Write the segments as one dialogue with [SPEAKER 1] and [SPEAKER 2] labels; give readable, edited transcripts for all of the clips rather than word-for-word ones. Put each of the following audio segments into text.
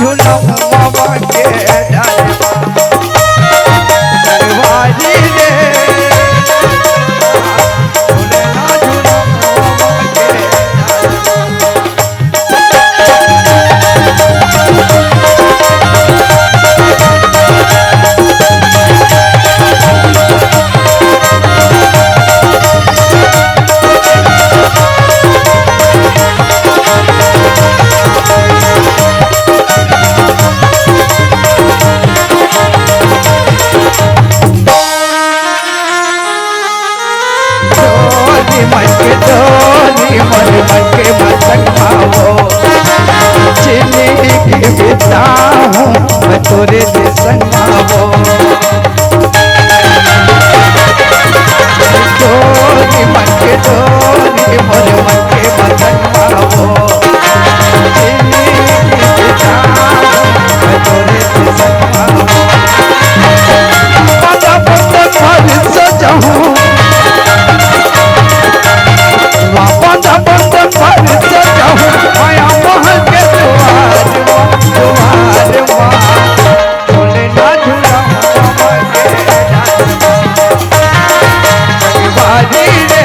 [SPEAKER 1] झूला बाबा के डालवा संगवारी रे झूले ना झूला बाबा के मन के मस्तक भावो चले के बेटा हूँ मैं तोरे से संगावो डोली मन के मन के मस्तक भावो चले के बेटा हूँ मैं तोरे से संगावो पता पता घर सजाऊं बंद बंद पर सजाऊं माया महल के द्वार झूले ना झूला बाबा के संगवारी रे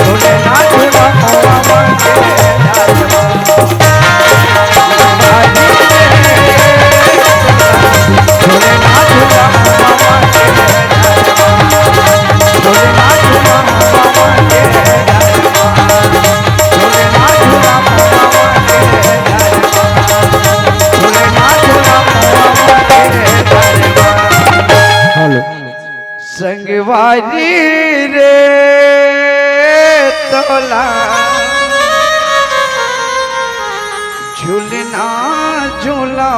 [SPEAKER 1] झूले ना झूला बाबा के संगवारी रे झूले ना झूला बाबा के झूले ना झूला संगवारी रे तोला झूलना झूला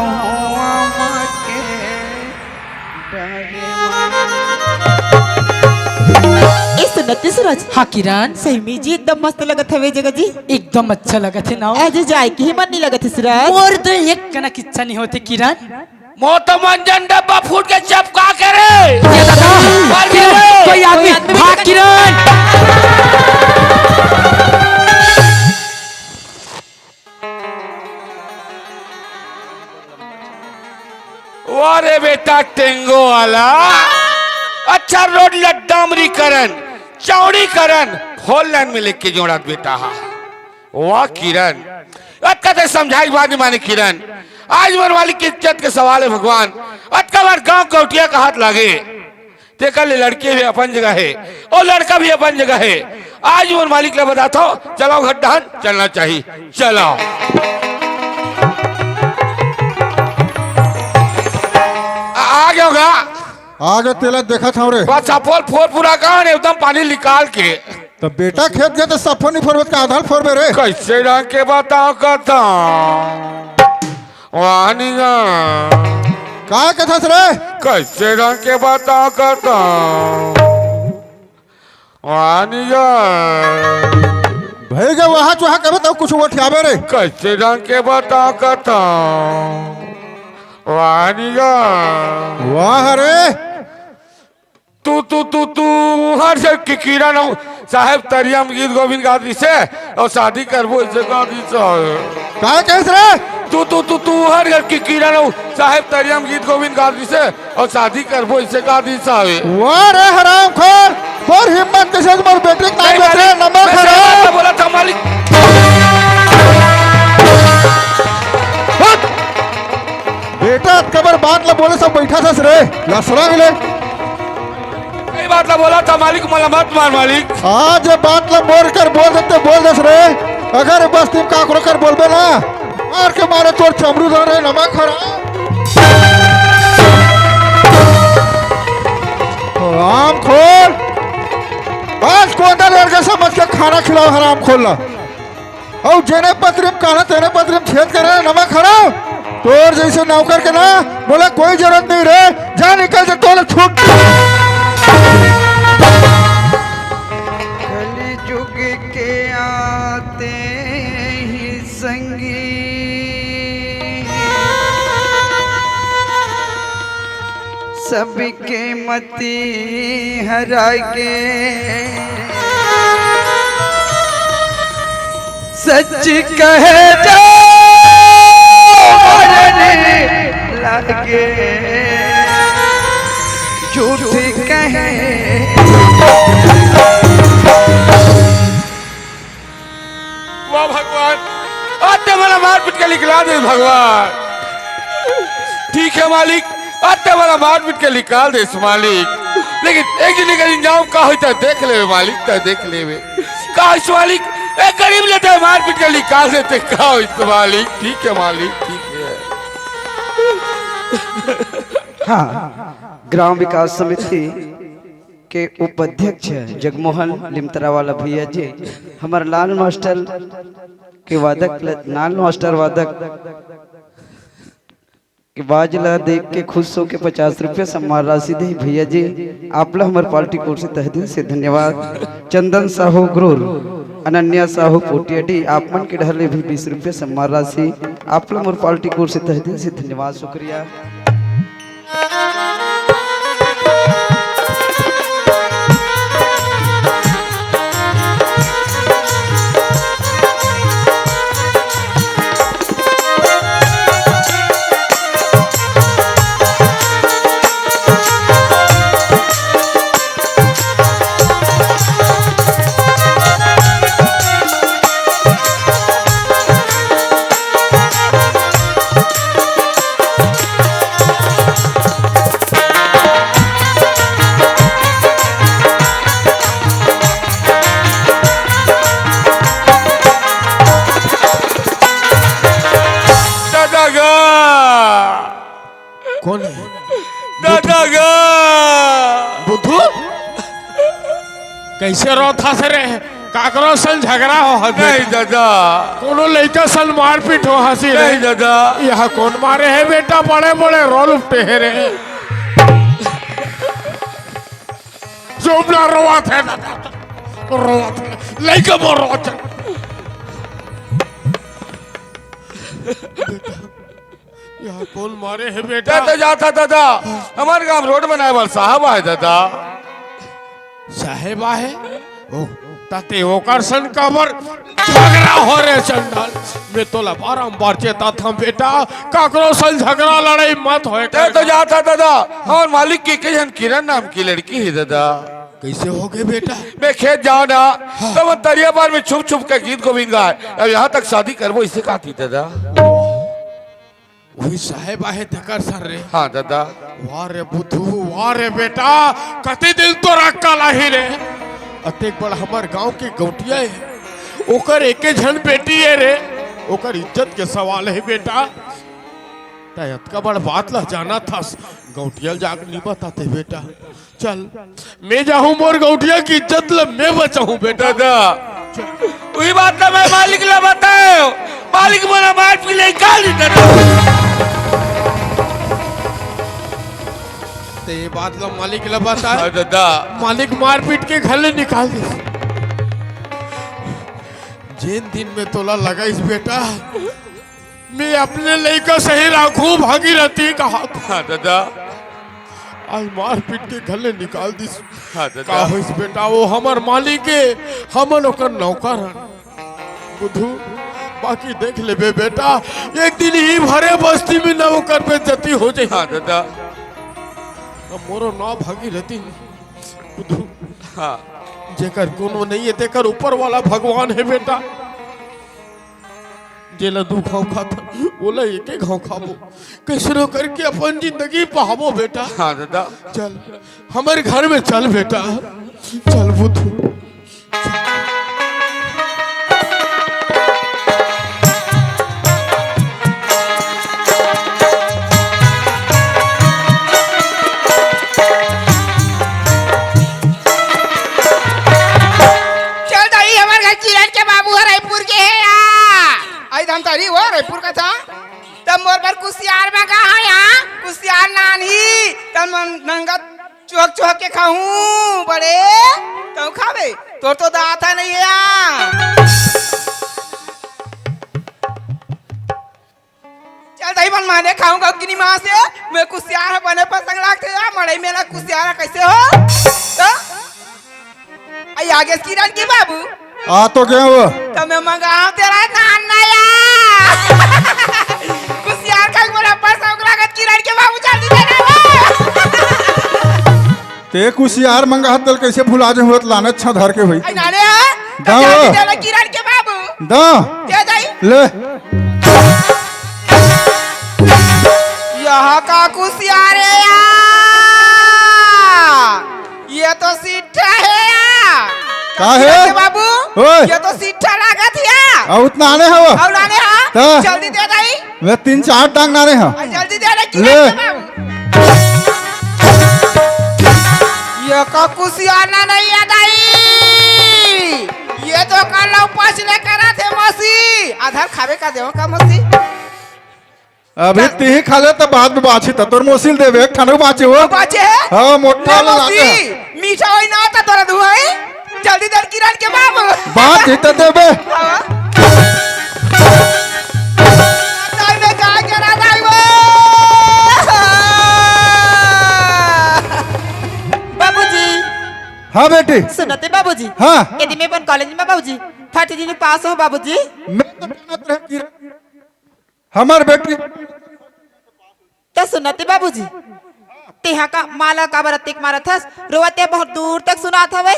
[SPEAKER 1] के
[SPEAKER 2] सुनते सूरज।
[SPEAKER 3] हाँ किरण
[SPEAKER 2] सही में जी एकदम मस्त लगत है जगह जी
[SPEAKER 3] एकदम अच्छा लगा थे ना
[SPEAKER 2] आज जाए की ही मन नहीं लगत है सूरज
[SPEAKER 3] और तो एक कनक इच्छा नहीं होती किरण
[SPEAKER 4] मोतो मंजन डब्बा फूट के चपका करे
[SPEAKER 3] ये दादा कोई आदमी हाँ किरण
[SPEAKER 4] वारे बेटा टेंगो वाला अच्छा रोड लड्डामरी करन चौड़ी करन फोर लाइन में लेके जोड़ा बेटा हा वाह किरण कते समझाई बात माने किरण आज मन वाली की इज्जत के सवाल है भगवान अटका बार गांव कौटिया का हाथ लागे ते कल लड़के भी अपन जगह है और लड़का भी अपन जगह है आज मन मालिक ने बताता हूँ चलाओ घट्टान चलना चाहिए चलाओ आ गया होगा
[SPEAKER 5] आगे तेला देखा था रे
[SPEAKER 4] बस सफल फोर पूरा कहां है एकदम पानी निकाल के
[SPEAKER 5] तो बेटा खेत गया तो सफो नहीं फोरबत का आधार फोरबे रे
[SPEAKER 4] कैसे रंग के बताओ कथा वानिगा
[SPEAKER 5] का कथा रे
[SPEAKER 4] कैसे रंग के बताओ कथा वानिगा
[SPEAKER 5] भैया वहां चुहा करे तो कुछ वो ठियाबे रे
[SPEAKER 4] कैसे रंग के बताओ कथा वानिगा
[SPEAKER 5] वाह रे
[SPEAKER 4] तू हर से कीड़ा ना साहेब तरियम गीत गोविंद गादी से और शादी करबो इसे गादी से
[SPEAKER 5] का कैस रे
[SPEAKER 4] तू हर घर की कीड़ा ना साहेब तरियम गीत गोविंद गादी से और शादी करबो इसे गादी से
[SPEAKER 5] वाह रे हरामखोर और हिम्मत कैसे मोर बेटे का नाम रे नमक खराब
[SPEAKER 4] बोला था मालिक
[SPEAKER 5] बेटा कबर बात ला बोले सब बैठा था रे लसड़ा मिले
[SPEAKER 4] कई बात ला बोला था मालिक मला मत मार मालिक
[SPEAKER 5] आज बात ला मोर कर बोल सकते बोल दस रे अगर बस तुम काकरो कर बोलबे ना मार के मारे तोर चमरू धर रे नमक खराब हराम खोल आज कोंडा लड़के समझ के खाना खिलाओ हराम खोलना और जेने पत्रिम काना तेने पत्रिम छेद करे नमक खराब तोर जैसे नौकर के ना बोला कोई जरूरत नहीं रे जा निकल से तोले छूट
[SPEAKER 1] कली जुग के आते ही संगी सबके मती हरागे सच कहे जा
[SPEAKER 4] वाला मार पीट के निकला दे भगवान। ठीक है मालिक, अत्ते वाला मार पीट के निकाल दे मालिक, लेकिन एक दिन का इंजाम का होता देख ले मालिक, तो देख ले का इस मालिक एक गरीब लेते हैं मार पीट के निकाल देते का इस मालिक। ठीक है मालिक, ठीक है।
[SPEAKER 1] हाँ, ग्राम विकास समिति के उपाध्यक्ष जगमोहन लिमतरा वाला भैया जी हमारे लाल मास्टर के वादक, लाल मास्टर वादक के बाजला देख के खुश हो के 50 रुपये सम्मान राशि दे भैया जी। आप लोग हमारे पार्टी कोर से तहे दिल से धन्यवाद। चंदन साहू गुरूर, अनन्या साहू पोटियाडी आप मन के ढले भी 20 रुपये सम्मान राशि। आप लोग हमारे पार्टी कोर से तहे दिल से धन्यवाद, शुक्रिया।
[SPEAKER 3] कौन है?
[SPEAKER 4] दादा
[SPEAKER 3] बुद्धू कैसे रो था सरे काकरो सल झगड़ा हो हद
[SPEAKER 4] नहीं दादा,
[SPEAKER 3] कोनो लड़का सल मारपीट हो हंसी
[SPEAKER 4] नहीं दादा,
[SPEAKER 3] यह कौन मारे है बेटा? बड़े बड़े रोल उठे है रे, चुप ना रोवा थे रोवा थे लड़का बोल रोवा थे। यह कौन मारे है बेटा?
[SPEAKER 4] तो जाता दादा, हमारे गांव रोड बनाए वाला साहब है दादा।
[SPEAKER 3] साहेबा है ओ ताते ओकर सन कबर झगड़ा हो रे चंडाल। मैं तोला बारंबार चेता था बेटा काकरो सन झगड़ा लड़ाई मत होए।
[SPEAKER 4] तो जाता दादा, हमारे मालिक की किरण किरण नाम की लड़की है दादा।
[SPEAKER 3] कैसे हो गए बेटा?
[SPEAKER 4] मैं खेत जाओ ना तो मैं तरिया बार में छुप छुप के गीत गोविंद गाए, अब यहाँ तक शादी करवो इसे कहती दादा।
[SPEAKER 3] वही साहेब आहे तकर सर रे।
[SPEAKER 4] हाँ दादा।
[SPEAKER 3] वाह रे बुद्धू, वाह रे बेटा, कते दिल तो रखा लाही रे। अतेक बड़ा हमार गांव के गौटिया है, ओकर एके झन बेटी है रे, ओकर इज्जत के सवाल है बेटा। तयत का बड़ बात ला जाना था, गौटिया जाग नहीं बताते बेटा। चल मैं जाऊं मोर गौटिया की इज्जत ला मैं बचाऊं बेटा।
[SPEAKER 4] दादा वही बात ना मैं मालिक ला बताओ, मालिक मेरा मार पी ले निकाल दादा।
[SPEAKER 3] ये बात ला मालिक ला बता
[SPEAKER 4] दादा,
[SPEAKER 3] मालिक मारपीट के घर ले निकाल दे। जिन दिन में तोला लगा इस बेटा मैं अपने लड़का सही राखू भागीरथी कहा।
[SPEAKER 4] हाँ दादा।
[SPEAKER 3] आज मारपीट के घर ले निकाल दी।
[SPEAKER 4] हाँ दादा।
[SPEAKER 3] का हो इस बेटा वो हमार मालिक के हमन ओकर नौकर बुद्धू। बाकी देख ले बे बेटा, एक दिन ही भरे बस्ती में नौकर पे जती हो जाए।
[SPEAKER 4] हाँ दादा।
[SPEAKER 3] अब मोरो नाव भागीरथी बुद्धू।
[SPEAKER 4] हाँ
[SPEAKER 3] जेकर कोनो नहीं है तेकर ऊपर वाला भगवान है बेटा। जेला दू घाव खाता बोला एक घाव खाबो, कैसरो करके अपन जिंदगी पाबो बेटा।
[SPEAKER 4] हाँ दादा।
[SPEAKER 3] चल हमारे घर में चल बेटा, चल बुद्धू।
[SPEAKER 6] हम तरी वो रायपुर का था तब मोर पर कुसियार में कहा यहाँ कुसियार नानी तब नंगा चौक चौक के खाऊं बड़े तो खावे तो दाता नहीं है यहाँ। चल दही बन माने खाऊंगा किनी माँ से मैं कुसियार बने पर संग लागते हैं मड़ई मेरा कुसियार कैसे हो तो आई आगे किरण की बाबू
[SPEAKER 5] आ तो गए वो
[SPEAKER 6] तो मैं मंगाऊं तेरा नाना या कुसियार का बोला पर लागत किरण के बाबू जल्दी देना
[SPEAKER 5] ते कुसियार मंगा दल कैसे भुला जे होत लानत छ धर के भाई
[SPEAKER 6] नाने
[SPEAKER 5] दाओ
[SPEAKER 6] किरण के बाबू
[SPEAKER 5] दा
[SPEAKER 6] दे दई
[SPEAKER 5] ले
[SPEAKER 6] यहाँ का कुसियारे ये तो सीठा है
[SPEAKER 5] का है?
[SPEAKER 6] बाबू
[SPEAKER 5] ओए।
[SPEAKER 6] ये तो सीठा लागत है
[SPEAKER 5] और उतना आने हवा
[SPEAKER 6] और लाने हाँ
[SPEAKER 5] ता।
[SPEAKER 6] जल्दी दे दाई
[SPEAKER 5] मैं 3-4 टांग नाने हा
[SPEAKER 6] जल्दी दे रे
[SPEAKER 5] ले।
[SPEAKER 6] बाबू ये का कुसियाना नहीं है दाई ये तो कल उपास ले करा थे मौसी आधार खावे का देव का मौसी
[SPEAKER 5] अभी तीही खा ले तो बाद में बाछी त तोर मोसिल देवे खानो बाचे हो
[SPEAKER 6] बाचे है
[SPEAKER 5] हां मोटा
[SPEAKER 6] ना
[SPEAKER 5] वाला
[SPEAKER 6] मौसी
[SPEAKER 5] लागे
[SPEAKER 6] मीठा होई ना था तोरा दुआई जल्दी दे किरण के बाबू
[SPEAKER 5] बात ही तो देवे
[SPEAKER 6] दाई में का करा दाई वो
[SPEAKER 2] बाबूजी
[SPEAKER 5] हाँ बेटी
[SPEAKER 2] सुनते बाबूजी
[SPEAKER 5] हाँ
[SPEAKER 2] यदि मैं अपन कॉलेज में बाबूजी फट दिन पास हो बाबूजी
[SPEAKER 5] मैं तो जानत रहे कि हमार बेटी
[SPEAKER 2] तो सुनते बाबूजी तेहा का माला का बरतिक मारा था रोवते बहुत दूर तक सुना था वे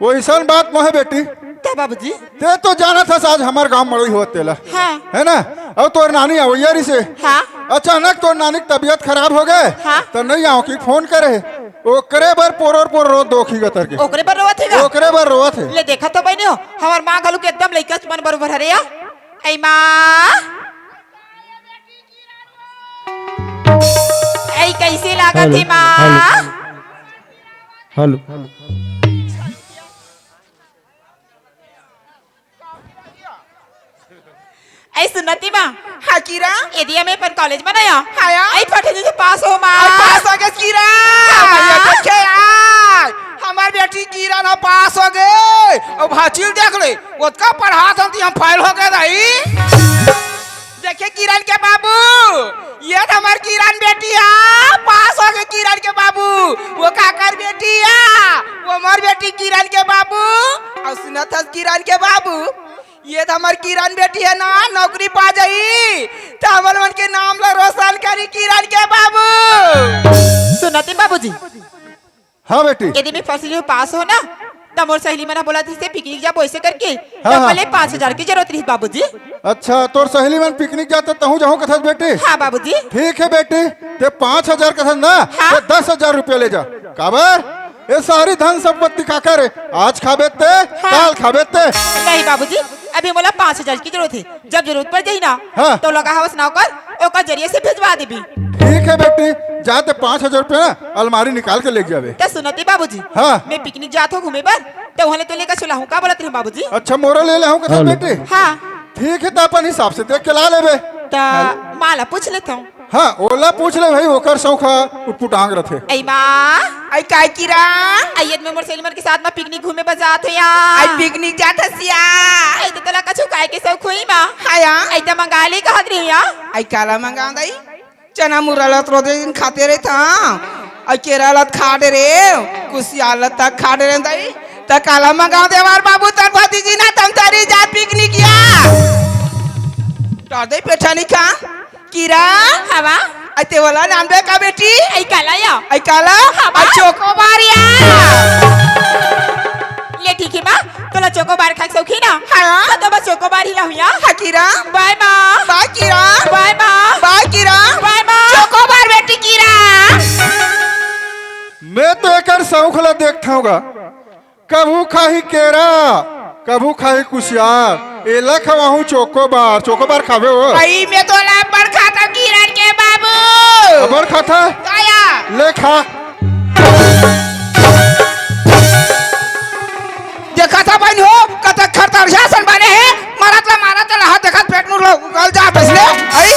[SPEAKER 5] वो ऐसा बात मोहे बेटी
[SPEAKER 2] क्या बाबूजी
[SPEAKER 5] ते तो जाना था आज हमार गांव मड़ई होत तेला
[SPEAKER 2] हाँ
[SPEAKER 5] है ना अब तोर नानी आवैयारी से
[SPEAKER 2] हाँ
[SPEAKER 5] अचानक तोर नानी की तबीयत खराब हो गए
[SPEAKER 2] हाँ।
[SPEAKER 5] तो नहीं आओ की फोन करे ओकरे बर पोर रो दोखी गतर के
[SPEAKER 2] ओकरे पर रोवत है
[SPEAKER 5] ओकरे बर रोवत है
[SPEAKER 2] ले देखा तो बहनी हो हमार माँ घलू के एकदम लइका मन बरोबर हरे या ऐ माँ ऐ कैसे लागत है माँ
[SPEAKER 1] हेलो
[SPEAKER 2] ऐ सुनती माँ
[SPEAKER 6] हाँ कीरा
[SPEAKER 2] यदि हमें अपन कॉलेज में नया
[SPEAKER 6] हाया
[SPEAKER 2] ऐ फटे दिन पास हो माँ
[SPEAKER 6] पास हो गए कीरा ये देखे यार हमार बेटी कीरा ना पास हो गए और भाचील देख ले उसका पढ़ा था हम फाइल हो गए भाई देखे किरण के बाबू ये हमार किरण बेटी है पास हो गए किरण के बाबू वो काकर बेटी है वो हमार बेटी किरण के बाबू और सुना था किरण के बाबू ये तो हमार किरण बेटी है ना नौकरी पा जाई तो हमार मन के नाम ला रोशन करी किरण के बाबू
[SPEAKER 2] सुनते बाबूजी
[SPEAKER 5] हाँ बेटी
[SPEAKER 2] यदि मैं फर्स्ट ईयर पास हो ना तो मोर सहेली मना बोला थी से पिकनिक जा वैसे करके
[SPEAKER 5] हाँ,
[SPEAKER 2] तो
[SPEAKER 5] हाँ।
[SPEAKER 2] पहले 5,000 की जरूरत रही बाबूजी
[SPEAKER 5] अच्छा तोर सहेली मन पिकनिक जाते तहूँ जाऊँ कथा बेटी
[SPEAKER 2] हाँ बाबूजी
[SPEAKER 5] ठीक है बेटी ते 5,000 कथा ना
[SPEAKER 2] हाँ।
[SPEAKER 5] ते 10,000 रुपया ले जा काबर ये सारी धन संपत्ति का करे आज खाबे ते काल खाबे ते
[SPEAKER 2] नहीं बाबूजी अभी बोला 5,000 की जरूरत है जब जरूरत पड़ जाए ना
[SPEAKER 5] हाँ।
[SPEAKER 2] तो लगा हवस नौकर ओकर जरिए से भिजवा देबी
[SPEAKER 5] ठीक है बेटी जाते 5,000 रुपया ना अलमारी निकाल के ले जावे
[SPEAKER 2] तो सुनते बाबूजी
[SPEAKER 5] हाँ।
[SPEAKER 2] मैं पिकनिक जात हो घूमे पर तो वहाँ तो लेकर चला हूँ का बोलते हैं बाबूजी
[SPEAKER 5] अच्छा मोरा ले ले हूँ कथा बेटी
[SPEAKER 2] हाँ
[SPEAKER 5] ठीक है तो अपन हिसाब से देख के ला लेबे
[SPEAKER 2] तो माला पूछ लेता हूँ
[SPEAKER 5] हाँ ओला पूछ ले भाई ओकर सौखा उटपुटांग रथे
[SPEAKER 2] ऐ माँ
[SPEAKER 6] आई काय किरा
[SPEAKER 2] आइए मैं मोर सहेली के साथ में पिकनिक घूमे पर जात हो या
[SPEAKER 6] आई पिकनिक जाता सिया
[SPEAKER 2] ऐ तो तला कछु काय के सब खोई माँ
[SPEAKER 6] हाया
[SPEAKER 2] ऐ तो मंगा ले कहत रही या
[SPEAKER 6] आई काला मंगा दई चना मुरला तो दिन खाते रहे था आई केरला खा दे रे कुसियाला तक खा दे रे दई त काला मंगा दे वार बाबू तर भतीजी ना तम तारी जा पिकनिक या तो दे पेठानी खा कीरा
[SPEAKER 2] हवा
[SPEAKER 6] आई ते वाला नाम दे का बेटी
[SPEAKER 2] ऐ काला या
[SPEAKER 6] आई काला आई चोको बारिया
[SPEAKER 2] ले ठीक है माँ तोला चोको बार खा सौखी ना
[SPEAKER 6] हाँ।
[SPEAKER 2] तो बस चोको बार ही लाऊं या
[SPEAKER 6] हा कीरा
[SPEAKER 2] बाय माँ
[SPEAKER 6] बा कीरा
[SPEAKER 2] बाय माँ
[SPEAKER 6] बा कीरा
[SPEAKER 2] बाय माँ
[SPEAKER 6] चोको बार बेटी कीरा
[SPEAKER 5] मैं तो एक सौखला देखता हूँगा कभू खाही केरा कभू खाही कुशियार एला खवाहू चोकोबार खावे हो
[SPEAKER 6] आई मैं तो लापड़ खाता किरण के बाबू
[SPEAKER 5] अबर खाता
[SPEAKER 6] आया
[SPEAKER 5] ले खा
[SPEAKER 6] देखा था बहन हो कतक खरतर शासन बने हैं मारत रहा देखा पेट मुर गल जा बसले आई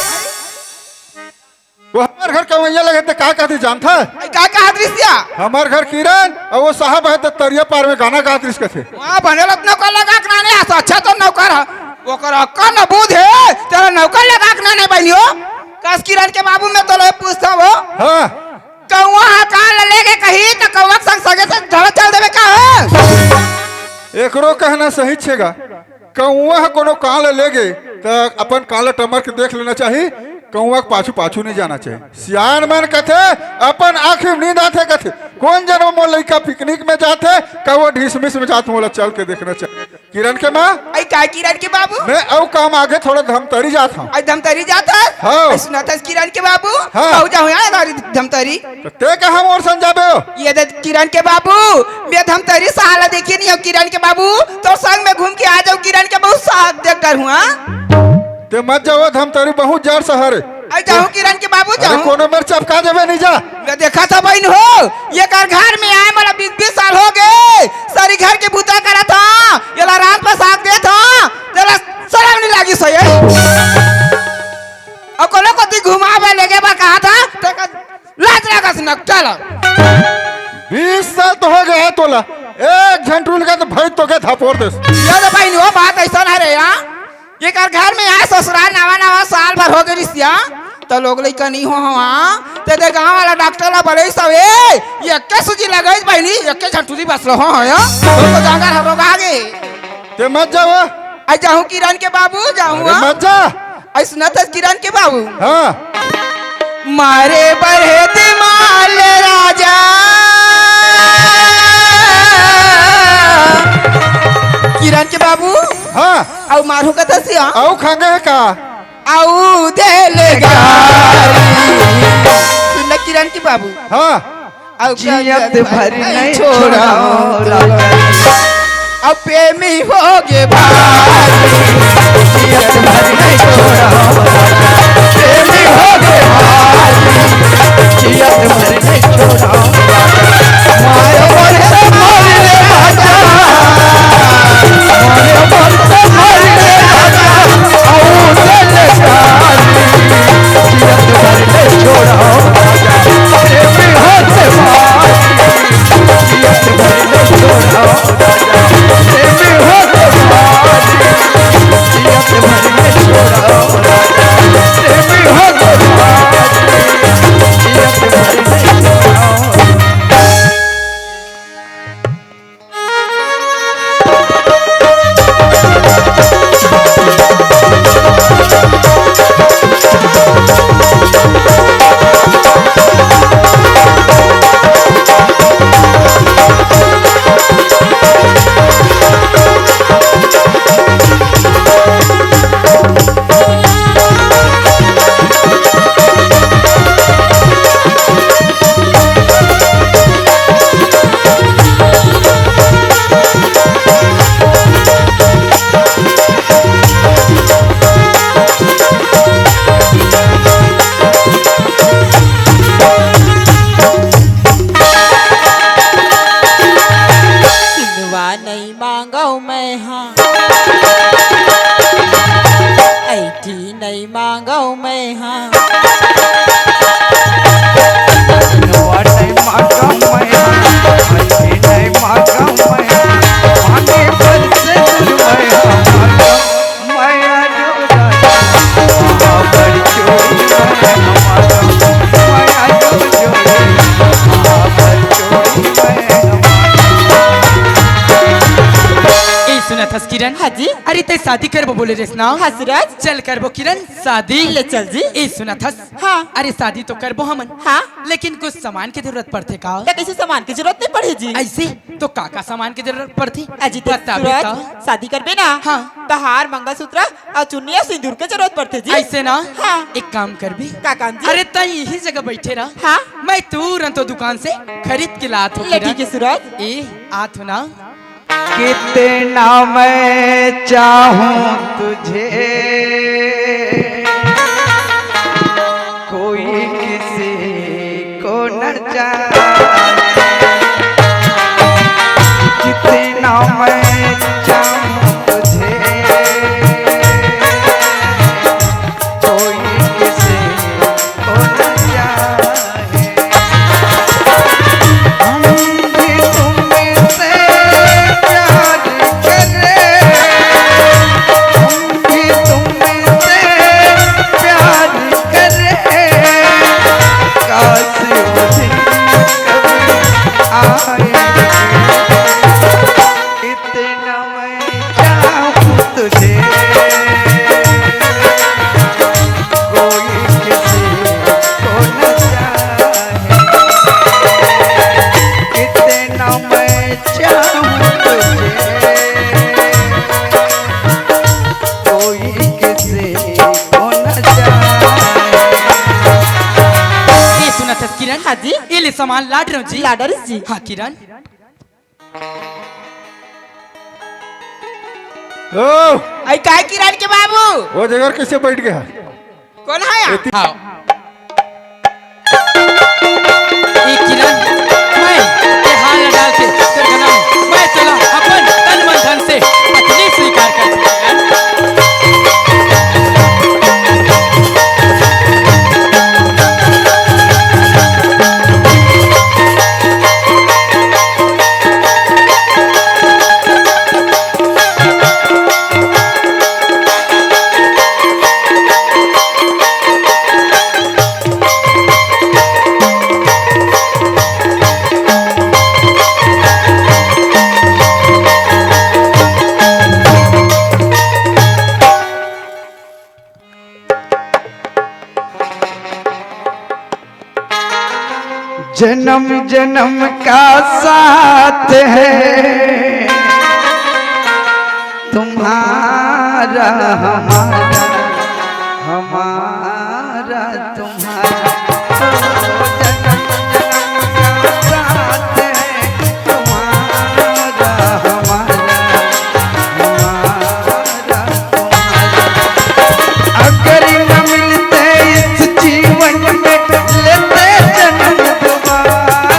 [SPEAKER 5] वो हमार घर कवैया लगे तो का कहती जानता
[SPEAKER 6] आई का कहा दृश्य
[SPEAKER 5] हमार घर किरण और वो साहब है तो तरिया पार में गाना गा दृश्य कथे
[SPEAKER 6] वहां बनेल नौकर लगा के नाने आसा अच्छा तो नौकर है ओकर अक्का न बुध है तेरा नौकर लगा के नाने बहन हो कस किरण के बाबू में तो ले पूछता हो
[SPEAKER 5] हाँ
[SPEAKER 6] कौवा हकार लेके कही तो कौवा संग सगे से झड़ चल देवे का है
[SPEAKER 5] एकरो कहना सही छेगा कौआ कोनो काल ले गए तो अपन काला टमर के देख लेना चाहिए कौआ के पाछू पाछू नहीं जाना चाहिए। सियान मन कथे अपन आँखी में नींद आते कथे कौन जनो मोर लड़का पिकनिक में जाते कहो ढीसमिस में जाते मोला चल के देखना चाहिए। किरण के माँ
[SPEAKER 6] आई का किरण के बाबू
[SPEAKER 5] मैं औ काम आगे थोड़ा धमतरी जाता हूँ।
[SPEAKER 6] आई धमतरी जाता
[SPEAKER 5] हाँ।
[SPEAKER 6] सुना था किरण के बाबू
[SPEAKER 5] हाँ।
[SPEAKER 6] कहू जाऊँ यार गाड़ी धमतरी
[SPEAKER 5] तो ते कहा मोर संग जाबे हो?
[SPEAKER 6] ये दे किरण के बाबू मैं धमतरी साला देखी नहीं हो किरण के बाबू तो संग में घूम के आ जाऊँ किरण के बहुत साथ देख कर हुआ
[SPEAKER 5] ते मत जाओ धमतरी बहुत जड़ शहर है।
[SPEAKER 6] आई जाऊँ किरण के बाबू
[SPEAKER 5] अरे
[SPEAKER 6] जाऊँ
[SPEAKER 5] कोनो मेरे चपका देवे नहीं जा।
[SPEAKER 6] मैं देखा था बहन हो ये कर घर में आए मला 20-20 साल हो गए सारी घर के बूता करा था ये ला रात पर साथ दे था जरा शर्म नहीं लगी सही और कोनो को दी घुमावे लेके बा कहा था तेका लाज लगा सुनक चलो
[SPEAKER 5] 20 साल तो हो गए तोला एक झंटूल का तो भाई तो के थापोर दे।
[SPEAKER 6] ये तो बहन हो बात ऐसा है रे यार ये कर घर में आए ससुराल नवा नवा साल भर हो गए रिश्तिया तो लोग लइका नहीं हो हाँ ते दे गांव वाला डॉक्टर ला बड़े सवे ये के सूजी लगाई बहनी ये के झंटूरी बस लो हो या तो जांगर हम लोग आगे
[SPEAKER 5] ते मत जाओ।
[SPEAKER 6] आई जाऊं किरण के बाबू जाऊं
[SPEAKER 5] अरे मत जा।
[SPEAKER 6] आई सुना था किरण के बाबू
[SPEAKER 5] हाँ
[SPEAKER 6] मारे बड़े दिमाल राजा किरण के बाबू
[SPEAKER 5] हाँ
[SPEAKER 6] आउ मारू का दसिया
[SPEAKER 5] औ खांगे है का
[SPEAKER 6] आउ दे लेगा सुन किरण के बाबू
[SPEAKER 5] हाँ
[SPEAKER 6] आउ
[SPEAKER 1] जियत भर नहीं छोड़ा
[SPEAKER 6] अब प्रेमी हो गे भाई
[SPEAKER 1] जियत भर नहीं छोड़ा प्रेमी हो गए भाई जियत भर नहीं छोड़ा मारे बोल से मार ले राजा मारे बोल से मार ले राजा आओ चले जियत भर नहीं छोड़ा प्रेमी हो गए भाई जियत भर नहीं छोड़ा प्रेमी हो गए भाई जियत भर नहीं छोड़ा प्रेमी हो गए भाई जियत भर नहीं छोड़ा।
[SPEAKER 2] सिलवा नहीं मांगो मैं हाँ ऐठी नहीं मांगो मैं हाँ
[SPEAKER 1] नवा नहीं मांगा मैं ऐसे नहीं मांगा मैं मांगे पर से मैं मांगा मैं जो राजा बड़ी चोरी मैं मांगा मैं जो चोरी बड़ी चोरी मैं
[SPEAKER 7] ए सुना था किरण
[SPEAKER 2] हाँ जी
[SPEAKER 7] अरे ते शादी करबो बोले रेस ना
[SPEAKER 2] हाँ सूरज
[SPEAKER 7] चल करबो किरण शादी
[SPEAKER 2] ले चल जी
[SPEAKER 7] ए सुना था
[SPEAKER 2] हाँ
[SPEAKER 7] अरे शादी तो करबो हमन
[SPEAKER 2] हाँ
[SPEAKER 7] लेकिन कुछ सामान की जरूरत पड़ते का
[SPEAKER 2] क्या किसी सामान की जरूरत नहीं पड़ी जी
[SPEAKER 7] ऐसे तो काका सामान की जरूरत पड़ती
[SPEAKER 2] अजी तो
[SPEAKER 7] बता बे का
[SPEAKER 2] सूरज शादी करबे ना
[SPEAKER 7] हाँ।
[SPEAKER 2] तो हार मंगलसूत्र और चुन्नी और सिंदूर की जरूरत पड़ती जी
[SPEAKER 7] ऐसे ना
[SPEAKER 2] हाँ।
[SPEAKER 7] एक काम कर भी
[SPEAKER 2] का काम जी
[SPEAKER 7] अरे तई यही जगह बैठे रहा
[SPEAKER 2] हाँ
[SPEAKER 7] मैं तुरंत तो दुकान से खरीद के लात हो
[SPEAKER 2] ले ठीक है सूरज
[SPEAKER 7] ए आत हो ना
[SPEAKER 1] कितना मैं चाहूं तुझे कोई किसी को न जाने कितना मैं चाहूं तुझे कोई किसी को न जाने हम भी तुमसे प्यार करें हम भी तुमसे प्यार करें काश वो दिन कभी आए
[SPEAKER 2] हाँ जी
[SPEAKER 7] ये ले सामान लाड रहा हूँ जी।
[SPEAKER 2] लाडर जी
[SPEAKER 7] हाँ किरण।
[SPEAKER 5] ओ
[SPEAKER 6] आई काय किरण के बाबू
[SPEAKER 5] वो जगह कैसे बैठ गया?
[SPEAKER 6] कौन है यहाँ?
[SPEAKER 7] हाँ ये किरण मैं ये हाल न डाल के कर गना मैं चला अपन तन मन धन से पत्नी स्वीकार कर
[SPEAKER 1] जन्म जन्म का साथ है तुम्हारा हमारा, हमारा तुम्हारा। ओ जन्म जन्म का साथ है तुम्हारा हमारा, हमारा तुम्हारा। अगर न मिलते इस जीवन में लेते जन्म दोबारा,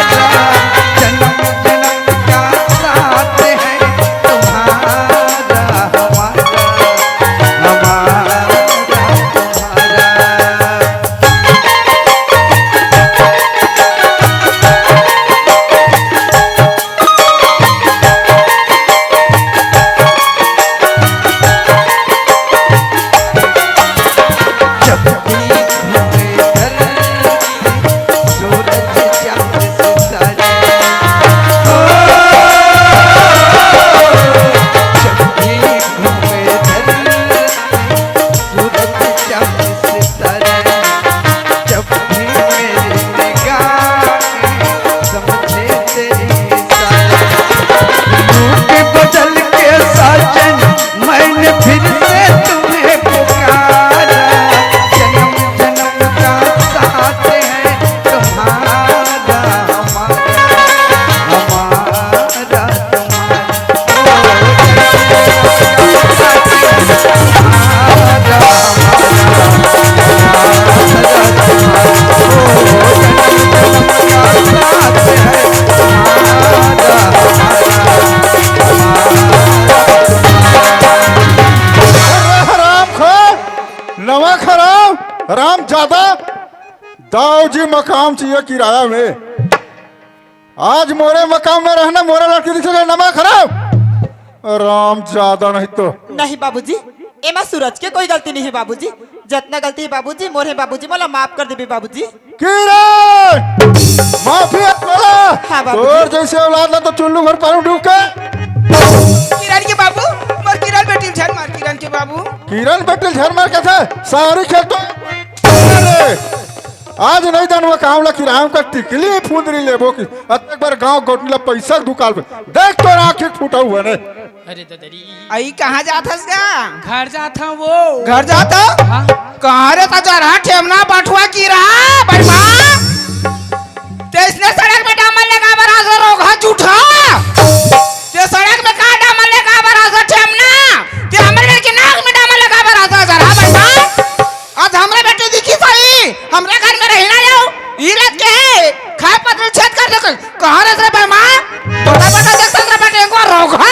[SPEAKER 1] जन्म जन्म का साथ है तुम्हारा हमारा, हमारा तुम्हारा। जब भी घूमे धरती, सूरज चांद सितारे, जब भी घूमे धरती, सूरज चांद सितारे, जब भी मेरी निगाहें समझे तेरी इशारे, रूप बदल के साजन मैंने फिर से तुम्हें पुकारा, जन्म जन्म का साथ है तुम्हारा हमारा, हमारा
[SPEAKER 5] हराम खो नवा खराब राम ज्यादा दाऊ जी मकाम चाहिए किराया में। आज मोरे मकाम में रहना मोरा लड़की दिखे नवा खराब राम ज्यादा नहीं तो
[SPEAKER 2] नहीं बाबूजी एमा सूरज के कोई गलती नहीं है बाबूजी। जितना गलती है बाबूजी मोरे बाबूजी मला माफ कर देबे बाबूजी।
[SPEAKER 5] किरण माफी बोला
[SPEAKER 2] हाँ बाबू।
[SPEAKER 5] और जैसे औलाद ना तो चुल्लू भर पानी डूब के।
[SPEAKER 6] किरण के बाबू मर किरण बेटी झन मार किरण के बाबू।
[SPEAKER 5] किरण बेटिल झर मार के था सारी खेल तो अरे, आज नहीं जानवा काम ला किराम का टिकली फूंदरी लेबो की एक बार गांव गोटला पैसा दुकान पे देख तो आंखें फूटा हुआ ने।
[SPEAKER 7] अरे ददरी
[SPEAKER 6] आई कहाँ जाता है?
[SPEAKER 7] घर जाता वो
[SPEAKER 6] घर जाता?
[SPEAKER 7] हाँ
[SPEAKER 6] कहाँ रे ता जरा ठेमना बटुआ की रहा बड़मा तेसने सड़क में डामल लगा बरा से रोगा झूठा ते सड़क में कहाँ डामल लगा बरा से ठेमना ते हमरे के नाक में डामल लगा बरा से जरा बड़मा आज हमरे बेटे दिखी सही हमरे घर में रहना जाओ ई रात के है खा पतल छेद कर दे कहाँ रे से बड़मा बड़ा बड़ा देख संग बेटे को रोगा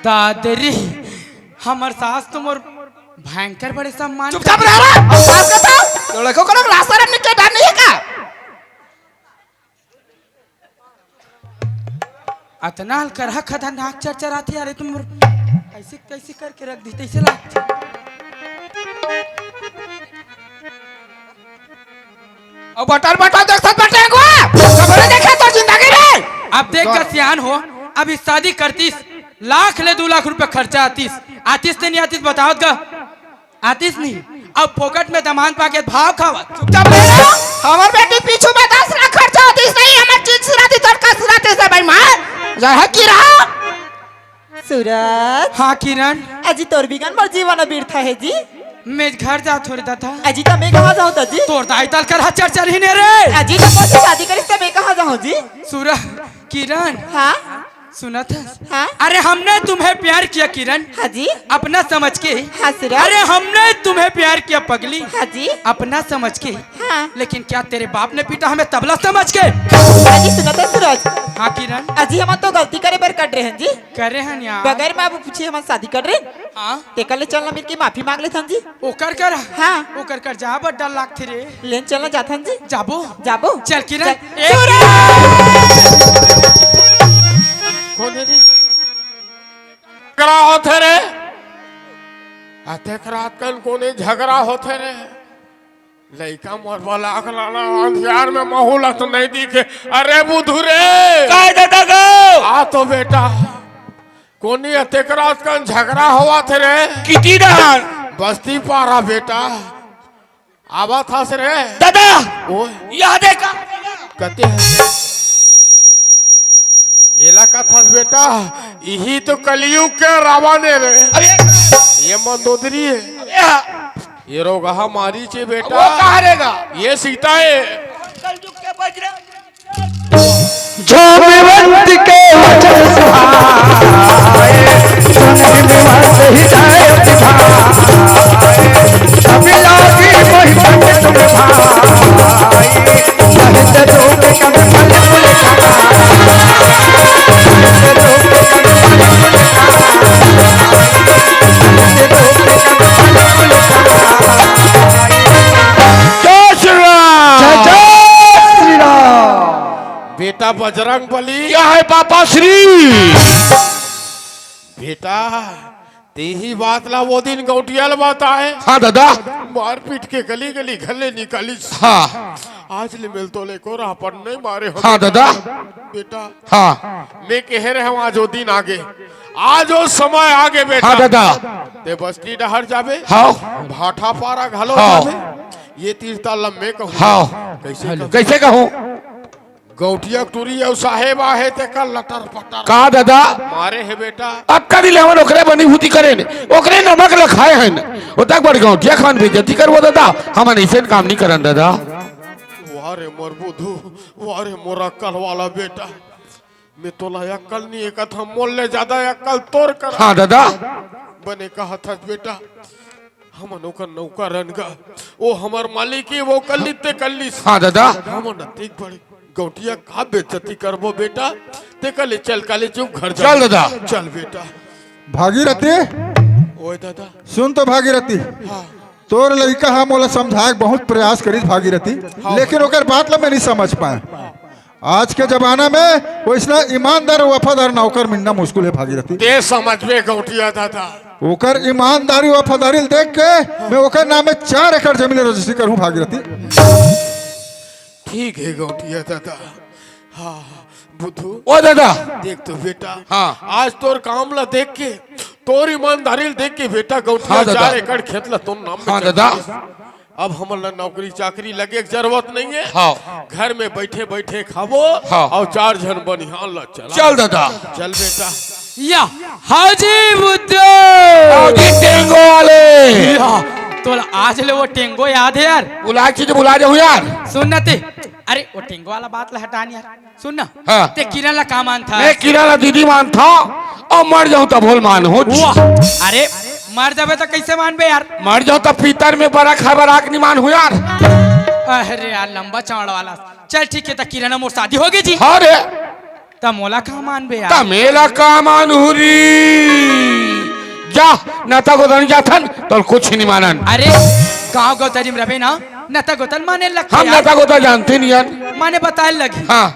[SPEAKER 7] दादरी हमर सास तो मोर भयंकर बड़े सम्मान
[SPEAKER 6] चुपचाप रह रहा और बात करता तो लड़कों को लोग रास्ता रखने के डर नहीं है क्या?
[SPEAKER 7] अतना करहा खतरनाक चरचराती अरे तुम ऐसे कैसे करके रख दी तैसे लागती।
[SPEAKER 6] और बटर बटर देख सब बटे को सबने देखा तो जिंदगी में
[SPEAKER 7] अब देख कर सियान हो अब इस शादी करतीस लाख ले 2 लाख रुपए खर्चा आतीस नहीं आतीस बताओ का आतीस नहीं अब फोकट में दामान पाके भाव खावा
[SPEAKER 6] चुपचाप रह रहा हमार बेटी पीछू में 10 लाख खर्चा होती नहीं हमार चीज सुराती तड़का सुराते से भाई मां जय की रहा
[SPEAKER 2] सूरज
[SPEAKER 7] हाँ किरण
[SPEAKER 2] अजी तोर बिगन मोर जीवन बीरथा है जी
[SPEAKER 7] मैं घर जा थोड़े दादा
[SPEAKER 2] अजी तो मैं कहाँ जाऊँ दादी
[SPEAKER 7] तोर दाई तल कर चर्चा ही ने रे
[SPEAKER 2] अजी तो मुझसे शादी करी तो मैं कहाँ जाऊँ जी
[SPEAKER 7] सूरज किरण
[SPEAKER 2] हाँ
[SPEAKER 7] सुना था
[SPEAKER 2] हाँ
[SPEAKER 7] अरे हमने तुम्हें प्यार किया किरण
[SPEAKER 2] हाँ जी
[SPEAKER 7] अपना समझ के
[SPEAKER 2] हाँ सूरज
[SPEAKER 7] अरे हमने तुम्हें प्यार किया पगली
[SPEAKER 2] हाँ जी
[SPEAKER 7] अपना समझ के
[SPEAKER 2] हाँ
[SPEAKER 7] लेकिन क्या तेरे बाप ने पीटा हमें तबला समझ के
[SPEAKER 2] अजी सुना था सूरज
[SPEAKER 7] हाँ किरण
[SPEAKER 2] अजी हम तो गलती करे पर कर रहे हैं जी
[SPEAKER 7] कर रहे हैं यार
[SPEAKER 2] बगैर मैं अब पूछे हम शादी कर रहे हैं
[SPEAKER 7] हाँ
[SPEAKER 2] ते कल चलना मेरे की माफी मांग ले था जी
[SPEAKER 7] ओकर कर
[SPEAKER 2] हाँ
[SPEAKER 7] ओकर कर जा बड्डा लाग थे रे
[SPEAKER 2] लेन चलना जाता जी
[SPEAKER 7] जाबो
[SPEAKER 2] जाबो
[SPEAKER 7] चल किरण
[SPEAKER 3] कौन है रे झगड़ा होते रे अतेक रात कन कोने झगड़ा होते रे लइका मोरवा लाख लाना अंधियार में माहौलत नहीं दिखे अरे बुधु रे
[SPEAKER 4] काय दादा गो
[SPEAKER 3] आ तो बेटा कोनी अतेक रात कन झगड़ा हुआ थे रे
[SPEAKER 4] किती दहान
[SPEAKER 3] बस्ती पारा बेटा आवा था रे
[SPEAKER 4] दादा
[SPEAKER 3] ओ
[SPEAKER 4] यह देखा
[SPEAKER 3] कहते हैं एला का था बेटा यही तो कलयुग के रावण है रे
[SPEAKER 4] अरे
[SPEAKER 3] ये मंदोदरी है
[SPEAKER 4] यह
[SPEAKER 3] ये रोगा मारी चे बेटा
[SPEAKER 4] वो कहाँ रहेगा
[SPEAKER 3] ये सीता है
[SPEAKER 4] कलयुग के बजरा
[SPEAKER 1] झोमवंत के वचन सुहाए सुन हिमवंत हिदायत भाए कभी लागी मोहि पंडित तुम भाई सहज रूप कम फल फूल
[SPEAKER 3] बेटा बजरंग बली
[SPEAKER 4] यह है पापा श्री
[SPEAKER 3] बेटा ते ही बात ला वो दिन गौटियाल बात आए
[SPEAKER 4] हाँ दादा
[SPEAKER 3] मार पीट के गली गली घले निकाली
[SPEAKER 4] हाँ
[SPEAKER 3] आज ले मिल तो ले को रहा पर नहीं मारे हो
[SPEAKER 4] हाँ दादा
[SPEAKER 3] बेटा
[SPEAKER 4] हाँ
[SPEAKER 3] मैं कह रहे हूँ आज वो दिन आगे आज वो समय आगे बेटा
[SPEAKER 4] हाँ दादा
[SPEAKER 3] ते बस्ती डहर जाबे
[SPEAKER 4] हाँ
[SPEAKER 3] भाठा पारा घलो
[SPEAKER 4] हाँ।
[SPEAKER 3] जाबे ये तीर्था लम्बे कहूँ
[SPEAKER 4] हाँ
[SPEAKER 3] कैसे कहूँ?
[SPEAKER 4] कैसे कहूँ
[SPEAKER 3] गौटिया टूरी और साहेब आहे ते कल लटर पटर
[SPEAKER 4] कहा दादा
[SPEAKER 3] मारे है बेटा
[SPEAKER 4] अब का दिले हमन ओकरे बनी भूति करे ने ओकरे नमक लखाए हैं ओ तक बड़ गौटिया खान बेइज्जती करबो दादा हमन ऐसे काम नहीं करन दादा
[SPEAKER 3] वारे मोर बुधु वारे मोर अक्कल वाला बेटा मैं तोला अक्कल नहीं एक था मोल ले ज्यादा अक्कल तोर कर
[SPEAKER 4] हाँ दादा
[SPEAKER 3] बने कहा था बेटा हम नौकर नौकर रनगा वो हमार मालिक ही वो कल्ली ते कल्ली
[SPEAKER 4] हाँ दादा
[SPEAKER 3] हम नतीक बड़ी गौटिया का बेइज्जती करबो बेटा ते कले चल कले चुप घर जा
[SPEAKER 4] चल दादा
[SPEAKER 3] चल बेटा
[SPEAKER 5] भागीरथी
[SPEAKER 3] ओए दादा
[SPEAKER 5] सुन तो भागीरथी तोर लड़का हम मोला समझाए बहुत प्रयास करी भागीरथी लेकिन ओकर बात ला मैं नहीं समझ पाए आज के जमाना में वैसना ईमानदार और वफादार नौकर मिलना मुश्किल है भागीरथी
[SPEAKER 3] ते समझ में गौटिया दादा
[SPEAKER 5] ओकर ईमानदारी वफादारी देख के मैं ओकर नाम में 4 एकड़ जमीन रजिस्ट्री करूं भागीरथी
[SPEAKER 3] ठीक है गौटिया दादा हाँ बुद्धू
[SPEAKER 4] ओ दादा
[SPEAKER 3] देख तो बेटा
[SPEAKER 4] हाँ।
[SPEAKER 3] आज तोर काम ला देख के तोर ईमानदारी ला देख के बेटा गौटिया
[SPEAKER 4] हाँ, दादा।
[SPEAKER 3] 4 एकड़ खेत ला तुम नाम में
[SPEAKER 4] हाँ,
[SPEAKER 3] चल
[SPEAKER 4] दादा।
[SPEAKER 3] दिए। अब हमारा नौकरी चाकरी लगे के जरूरत नहीं है
[SPEAKER 4] हाँ।
[SPEAKER 3] घर में बैठे बैठे खाबो
[SPEAKER 4] हाँ।
[SPEAKER 3] और 4 जन बनिहान ला चला
[SPEAKER 4] चल दादा
[SPEAKER 3] चल बेटा
[SPEAKER 7] या हाजी बुद्धो
[SPEAKER 4] आओगी टेंगो वाले
[SPEAKER 7] तो आज ले वो टेंगो याद है यार
[SPEAKER 4] बुला की तो बुला जाऊँ यार
[SPEAKER 7] सुन ना ते अरे वो टेंगो वाला बात ला हटान यार सुन ना
[SPEAKER 4] हाँ।
[SPEAKER 7] ते किरण ला काम आन था
[SPEAKER 4] मैं किराना दीदी मान था और मर जाऊँ तो भोल मान हो
[SPEAKER 7] वाह अरे मर जाबे तो कैसे मान बे यार
[SPEAKER 4] मर जाऊँ तो पीतर में बड़ा खबर आग नहीं मान हो यार
[SPEAKER 7] अरे यार लंबा चौड़ा वाला चल ठीक है तो किरण मोर शादी होगी जी
[SPEAKER 4] हाँ रे
[SPEAKER 7] ता मोला कहाँ मान बे यार
[SPEAKER 4] ता मेला का मान हुरी जा नाता को धन जाथन तो कुछ नहीं मानन
[SPEAKER 7] अरे गाँव गौतरी में रहे ना नता गोतल माने लगते
[SPEAKER 4] हम
[SPEAKER 7] यार।
[SPEAKER 4] नाता को तो जानते नहीं यार
[SPEAKER 7] माने बताए लगी
[SPEAKER 4] हाँ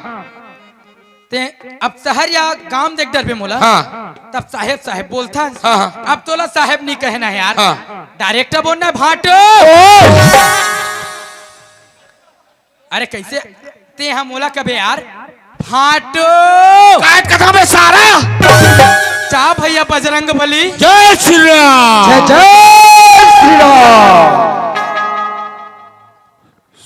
[SPEAKER 7] ते अब शहर या गांव देख डर पे मोला
[SPEAKER 4] हाँ
[SPEAKER 7] तब साहेब साहेब बोलता है।
[SPEAKER 4] हाँ, हाँ।
[SPEAKER 7] अब तोला साहेब नहीं कहना है यार
[SPEAKER 4] हाँ।
[SPEAKER 7] डायरेक्टर बोलना है भाटो अरे कैसे ते हम मोला कबे यार भाटो
[SPEAKER 4] काट कथा में सारा
[SPEAKER 7] चा भैया बजरंग बली
[SPEAKER 4] जय श्री राम
[SPEAKER 1] जय जय श्री राम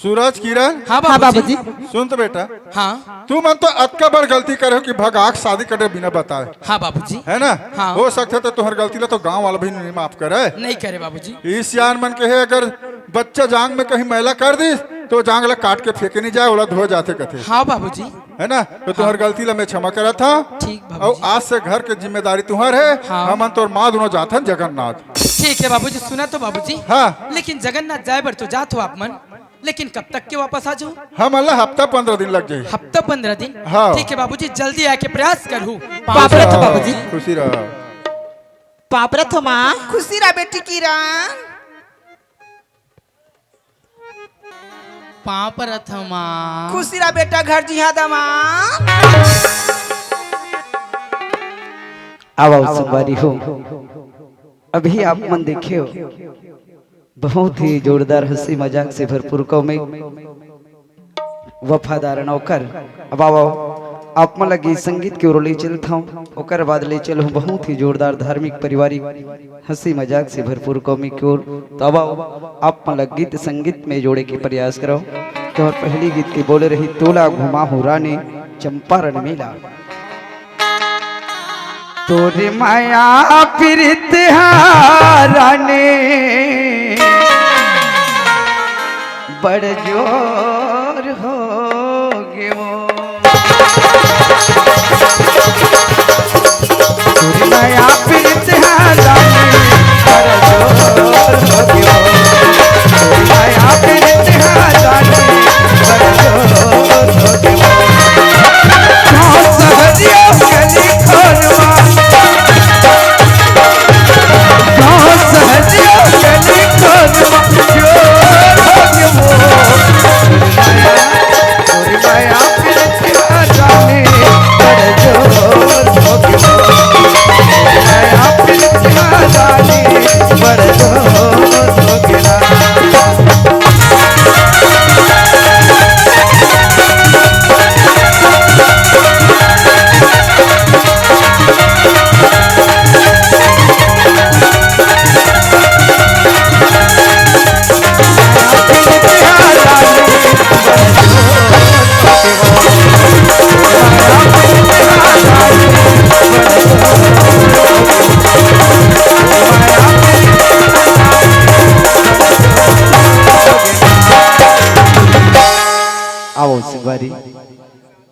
[SPEAKER 5] सूरज किरण
[SPEAKER 7] हाँ
[SPEAKER 2] हाँ
[SPEAKER 7] बाबूजी
[SPEAKER 2] बाबूजी।
[SPEAKER 5] सुन तो बेटा,
[SPEAKER 7] हाँ
[SPEAKER 5] तू मन तो अतका बड़ गलती करे हो कि भगाक शादी करे बिना बताए,
[SPEAKER 7] हाँ बाबूजी
[SPEAKER 5] है ना?
[SPEAKER 7] हाँ।
[SPEAKER 5] हो सकता तो तुहर गलती ला तो गांव वाला भी नहीं माफ करे।
[SPEAKER 7] नहीं करे बाबूजी।
[SPEAKER 5] इस यार मन के है अगर बच्चा जांग में कहीं मैला कर दी तो जांग ला काट के फेंके नहीं जाए, ओला धो जाते कथे,
[SPEAKER 7] हाँ बाबूजी।
[SPEAKER 5] है ना? तो तुहर गलती ला मैं क्षमा करा था।
[SPEAKER 7] ठीक
[SPEAKER 5] और
[SPEAKER 7] बाबूजी।
[SPEAKER 5] आज से घर के जिम्मेदारी तुम्हार है।
[SPEAKER 7] हाँ।
[SPEAKER 5] हमन तोर माँ दोनों जाते हैं जगन्नाथ।
[SPEAKER 7] ठीक है बाबूजी, सुना तो बाबूजी।
[SPEAKER 5] हाँ।
[SPEAKER 7] लेकिन जगन्नाथ जाए बर तो जात हो आप मन, लेकिन कब तक के वापस आ जाओ?
[SPEAKER 5] हम अल्लाह हफ्ता 15 दिन लग जाए।
[SPEAKER 7] हफ्ता 15 दिन?
[SPEAKER 5] हाँ।
[SPEAKER 7] ठीक है बाबूजी, जल्दी आके प्रयास करूँ।
[SPEAKER 2] बाप रे तो बाबूजी।
[SPEAKER 5] खुशी रहा।
[SPEAKER 2] बाप रे तो माँ।
[SPEAKER 6] खुशी रहा बेटी किरण।
[SPEAKER 7] पाँव पर अथमा।
[SPEAKER 6] खुशी रहा बेटा घर जी हाँ दमा।
[SPEAKER 1] आओ सवारी हो। अभी आप मन देखे हो बहुत ही जोरदार हंसी मजाक से भरपूर कौमे वफादार नौकर। अब आओ आप मन लगी संगीत की ओर ले चलता हूँ, ओकर बाद ले चलो बहुत ही जोरदार धार्मिक पारिवारिक हंसी मजाक से भरपूर कौमी की ओर। तो अब आओ आप मन लग गीत संगीत में जोड़े के प्रयास करो। तो और पहली गीत की बोले रही तोला घुमा हो रानी चंपारण मेला। तोरे माया प्रीत हाराने बड़ जोर हो गयो। तोरे माया प्रीत हाराने बड़ जोर हो गयो। तोरे माया प्रीत हाराने बड़ जोर हो गयो। सहजिया गली खोलवा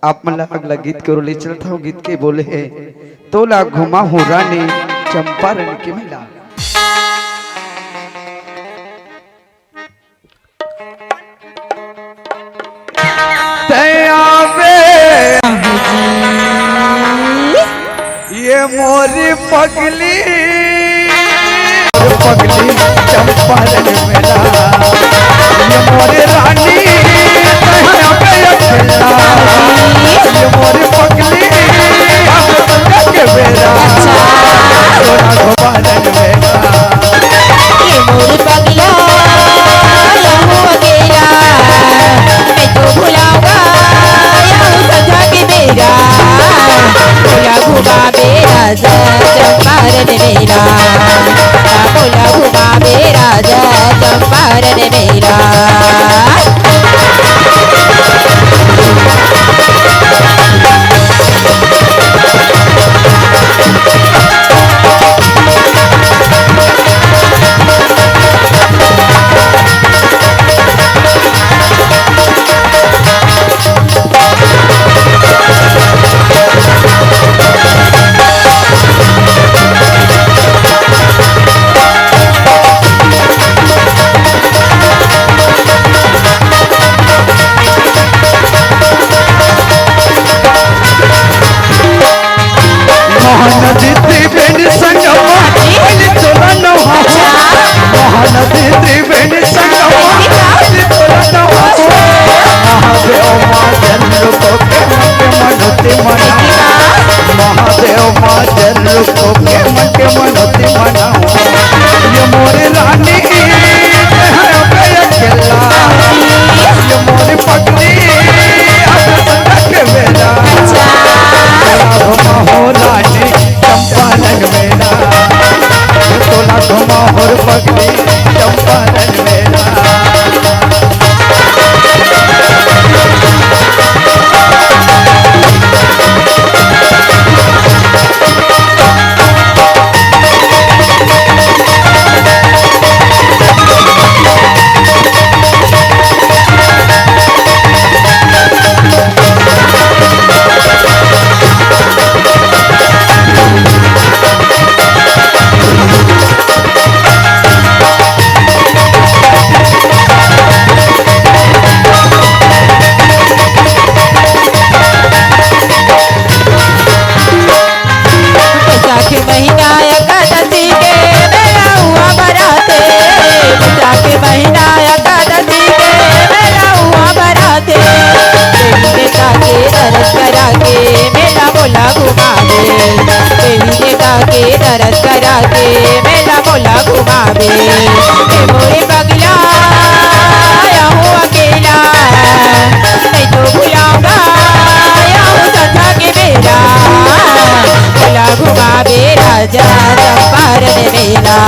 [SPEAKER 1] आप मन अगला गीत के ले चलता हूँ। गीत के बोले है तोला घुमा हो रानी चंपारण की मेला। ये मोरी पगली पगली चंपारण मेला। ये मोरी रानी ये मोरी पगली के बेरा तोरा घुमारन मेला।
[SPEAKER 2] ये मोर पगला लहू अकेला मैं तो भुलाऊंगा यहूं संध्या के बेरा। बोला घुमा बेरा चंपारण मेला। बोला घुमा बेरा चंपारण मेला।
[SPEAKER 1] पगली चंपारण मेला।
[SPEAKER 2] दरस करा के मेला मोला घुमावे ए मोरे पगला आया हूँ अकेला नहीं तो भुलाऊंगा आया हूँ सथा के मेला मोला घुमावे राजा चंपारण मेला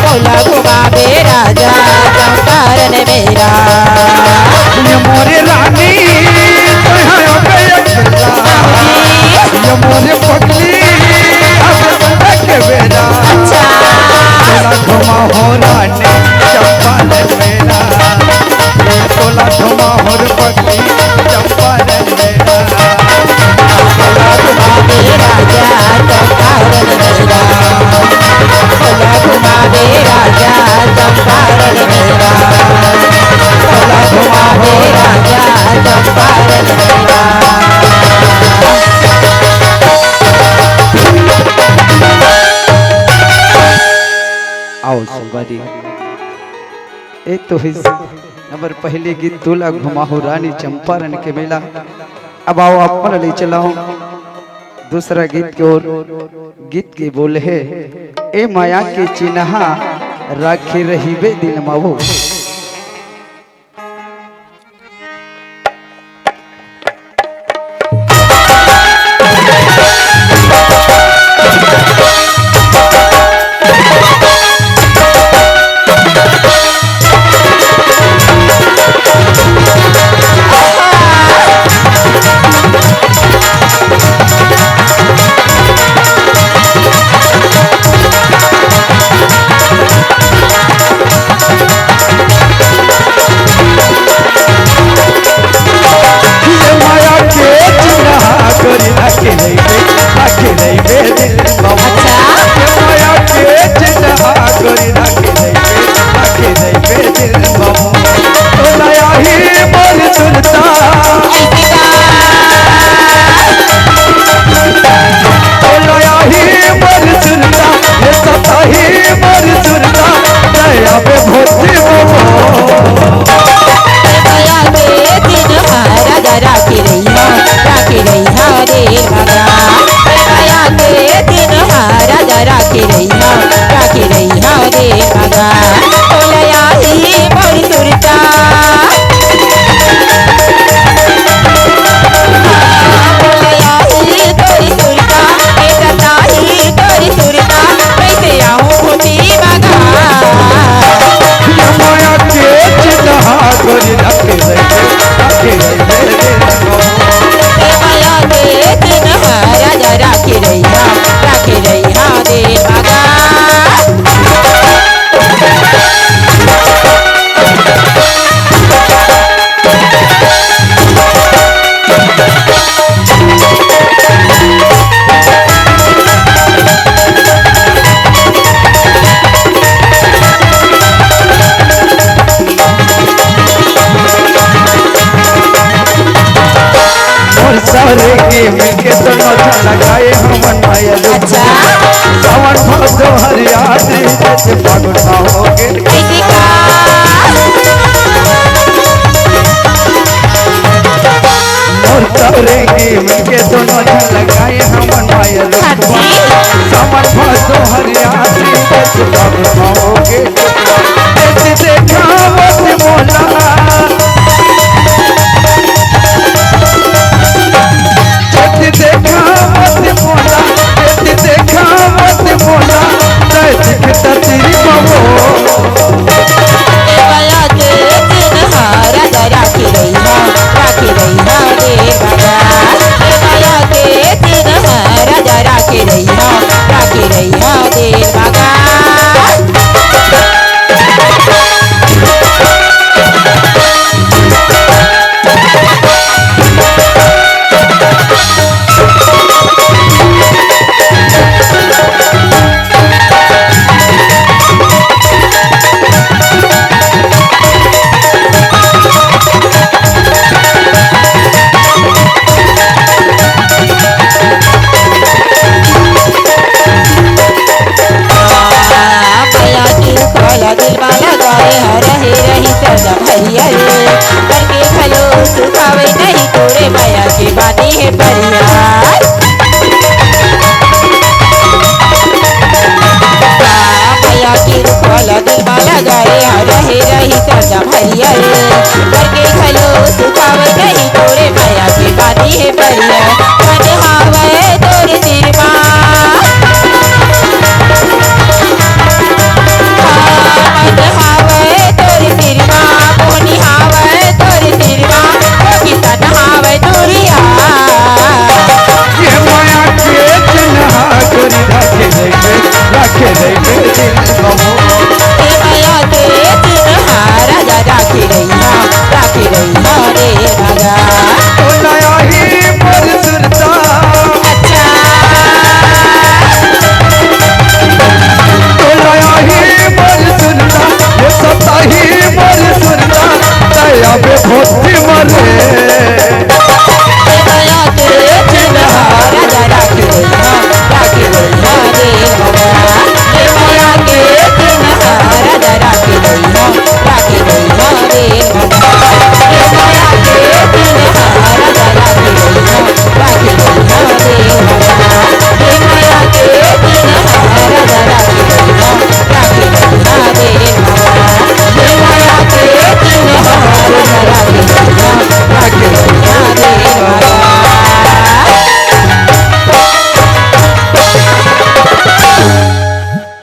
[SPEAKER 2] मोला घुमावे राजा चंपारण मेला
[SPEAKER 1] ये मोरे रानी तोहां पे अकेला ये मोरे पगली अब के बेरा तोला घुमा हो रानी चंपारण मेला तोला घुमा हो पगली चंपारण मेला
[SPEAKER 2] मोला घुमावे राजा चंपारण मेला मोला घुमावे राजा चंपारण मेला मोला घुमावे राजा चंपारण मेला
[SPEAKER 1] आओ सुबारी ए तो ही नंबर पहले गीत तोला घुमा हो रानी चंपारण के मेला। अब आओ अपन ले चलाओ दूसरा गीत की ओर। गीत के बोल है ए माया के चिन्हा राखी रही बे दिन मावो। सारे के मिलके तो नौछा लगाए हमन माया
[SPEAKER 2] अच्छा
[SPEAKER 1] सावन भादो हरियाणा जैसे फागुन ना होगे और सारे के मिलके तो नौछा लगाए हमन माया सावन भादो हरियाणा जैसे फागुन ना होगे ऐसे देखा मत मोला देखा मत मोला देखा मत मोला दिखता तेरी बाबो
[SPEAKER 2] माया के दिन राजा राखी रही रे बाबा माया के दिन राजा राखी रही रे बाबा भैया रे करके खलो सुखावे नहीं तोरे माया के बानी है परिया ही सरजा भरिया रे करके खलो सुखावे नहीं तोरे माया के बानी है परिया मन हावे तोरे निर्मा मन हावे तोरे निर्मा मोहनी हावे तोरे निर्मा किसन हावे तोरिया
[SPEAKER 1] ये माया के चन्हा गोरी राखे देंगे दिल कबो
[SPEAKER 2] हे माया के चन्हा राजा राखी रैया रे राजा
[SPEAKER 1] तो नया ही मोर सुरता
[SPEAKER 2] अच्छा
[SPEAKER 1] तो नया ही मोर सुरता ये सता ही मोर सुरता दया पे भक्ति मरे